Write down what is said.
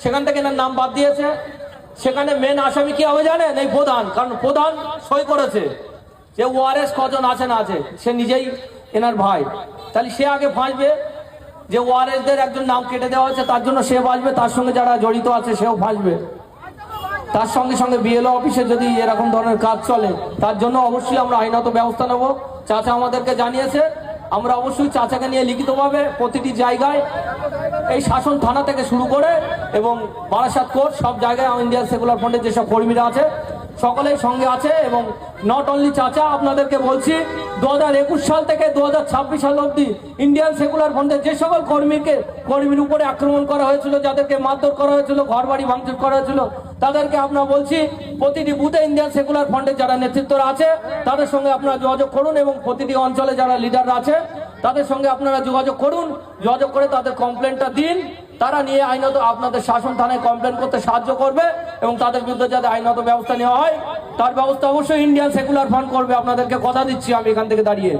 সেখান থেকে এনার নাম বাদ দিয়েছে। সেখানে মেন আসামি কি হবে জানেন? এই প্রধান, কারণ প্রধান সই করেছে যে ওআরএস কজন আছে না আছে, সে নিজেই এনার ভাই, তাহলে সে আগে ফাঁসবে। যে ওআরএসদের একজন নাম কেটে দেওয়া হয়েছে তার জন্য সে বাঁচবে, তার সঙ্গে যারা জড়িত আছে সেও ফাঁসবে। তার সঙ্গে সঙ্গে বিএলও অফিসে যদি এরকম ধরনের কাজ চলে তার জন্য অবশ্যই আমরা আইনত ব্যবস্থা নেব। চাচা আমাদেরকে জানিয়েছে, আমরা অবশ্যই চাচাকে নিয়ে লিখিতভাবে প্রতিটি জায়গায় এই শাসন থানা থেকে শুরু করে এবং বারাসাত কোর্ট সব জায়গায় ইন্ডিয়ান সেকুলার ফ্রন্টের যেসব কর্মীরা আছে সকলেই সঙ্গে আছে। এবং নট অনলি চাচা, আপনাদেরকে বলছি 2021 সাল থেকে 2026 সাল অবধি ইন্ডিয়ান সেকুলার ফ্রন্টের যে সকল কর্মীর উপরে আক্রমণ করা হয়েছিল, যাদেরকে মারধর করা হয়েছিল, ঘর বাড়ি ভাঙচুর করা হয়েছিল, তাদেরকে আমরা বলছি প্রতিটি বুথে ইন্ডিয়ান সেকুলার ফ্রন্টের যারা নেতৃত্বরা আছে তাদের সঙ্গে আপনারা যোগাযোগ করুন এবং প্রতিটি অঞ্চলে যারা লিডাররা আছে তাদের সঙ্গে আপনারা যোগাযোগ করুন। যোগাযোগ করে তাদের কমপ্লেনটা দিন, তারা নিয়ে আইনত আপনাদের শাসন থানায় কমপ্লেন করতে সাহায্য করবে এবং তাদের বিরুদ্ধে যাতে আইনত ব্যবস্থা নেওয়া হয় তার ব্যবস্থা অবশ্যই ইন্ডিয়ান সেকুলার ফ্রন্ট করবে। আপনাদেরকে কথা দিচ্ছি আমি এখান থেকে দাঁড়িয়ে।